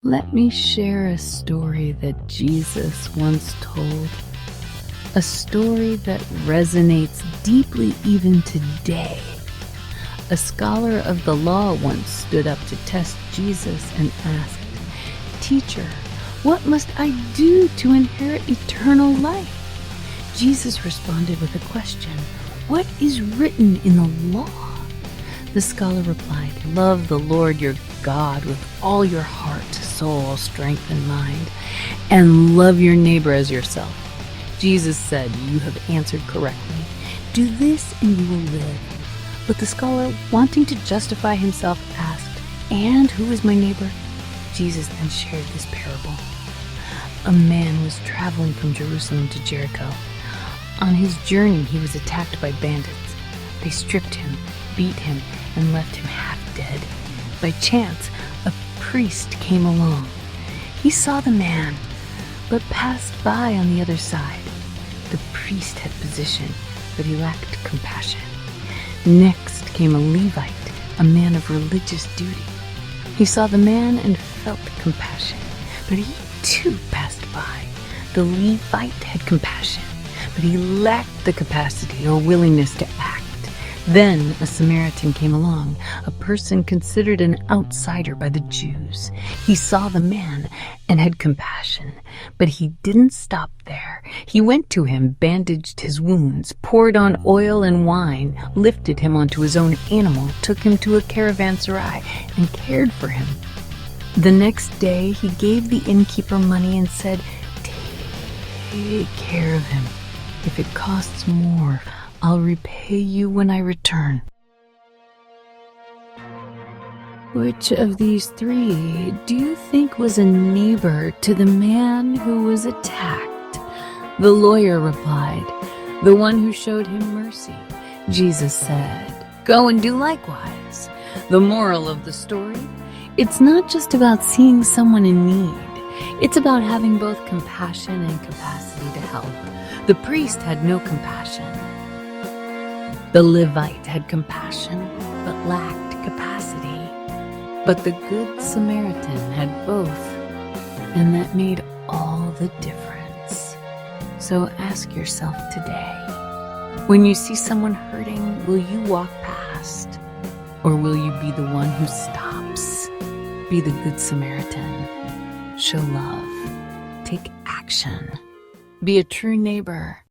Let me share a story that Jesus once told. A story that resonates deeply even today. A scholar of the law once stood up to test Jesus and asked, "Teacher, what must I do to inherit eternal life?" Jesus responded with a question, "What is written in the law?" The scholar replied, "Love the Lord your God with all your heart, soul, strength, and mind, and love your neighbor as yourself." Jesus said, "You have answered correctly. Do this and you will live." But the scholar, wanting to justify himself, asked, "And who is my neighbor?" Jesus then shared this parable. A man was traveling from Jerusalem to Jericho. On his journey, he was attacked by bandits. They stripped him, beat him, and left him half dead. By chance, a priest came along. He saw the man, but passed by on the other side. The priest had position, but he lacked compassion. Next came a Levite, a man of religious duty. He saw the man and felt compassion, but he too passed by. The Levite had compassion, but he lacked the capacity or willingness to act. Then a Samaritan came along, a person considered an outsider by the Jews. He saw the man and had compassion, but he didn't stop there. He went to him, bandaged his wounds, poured on oil and wine, lifted him onto his own animal, took him to a caravanserai, and cared for him. The next day he gave the innkeeper money and said, "Take care of him. If it costs more, I'll repay you when I return." Which of these three do you think was a neighbor to the man who was attacked? The lawyer replied, "The one who showed him mercy." Jesus said, "Go and do likewise." The moral of the story? It's not just about seeing someone in need. It's about having both compassion and capacity to help. The priest had no compassion. The Levite had compassion, but lacked capacity. But the Good Samaritan had both, and that made all the difference. So ask yourself today, when you see someone hurting, will you walk past? Or will you be the one who stops? Be the Good Samaritan. Show love. Take action. Be a true neighbor.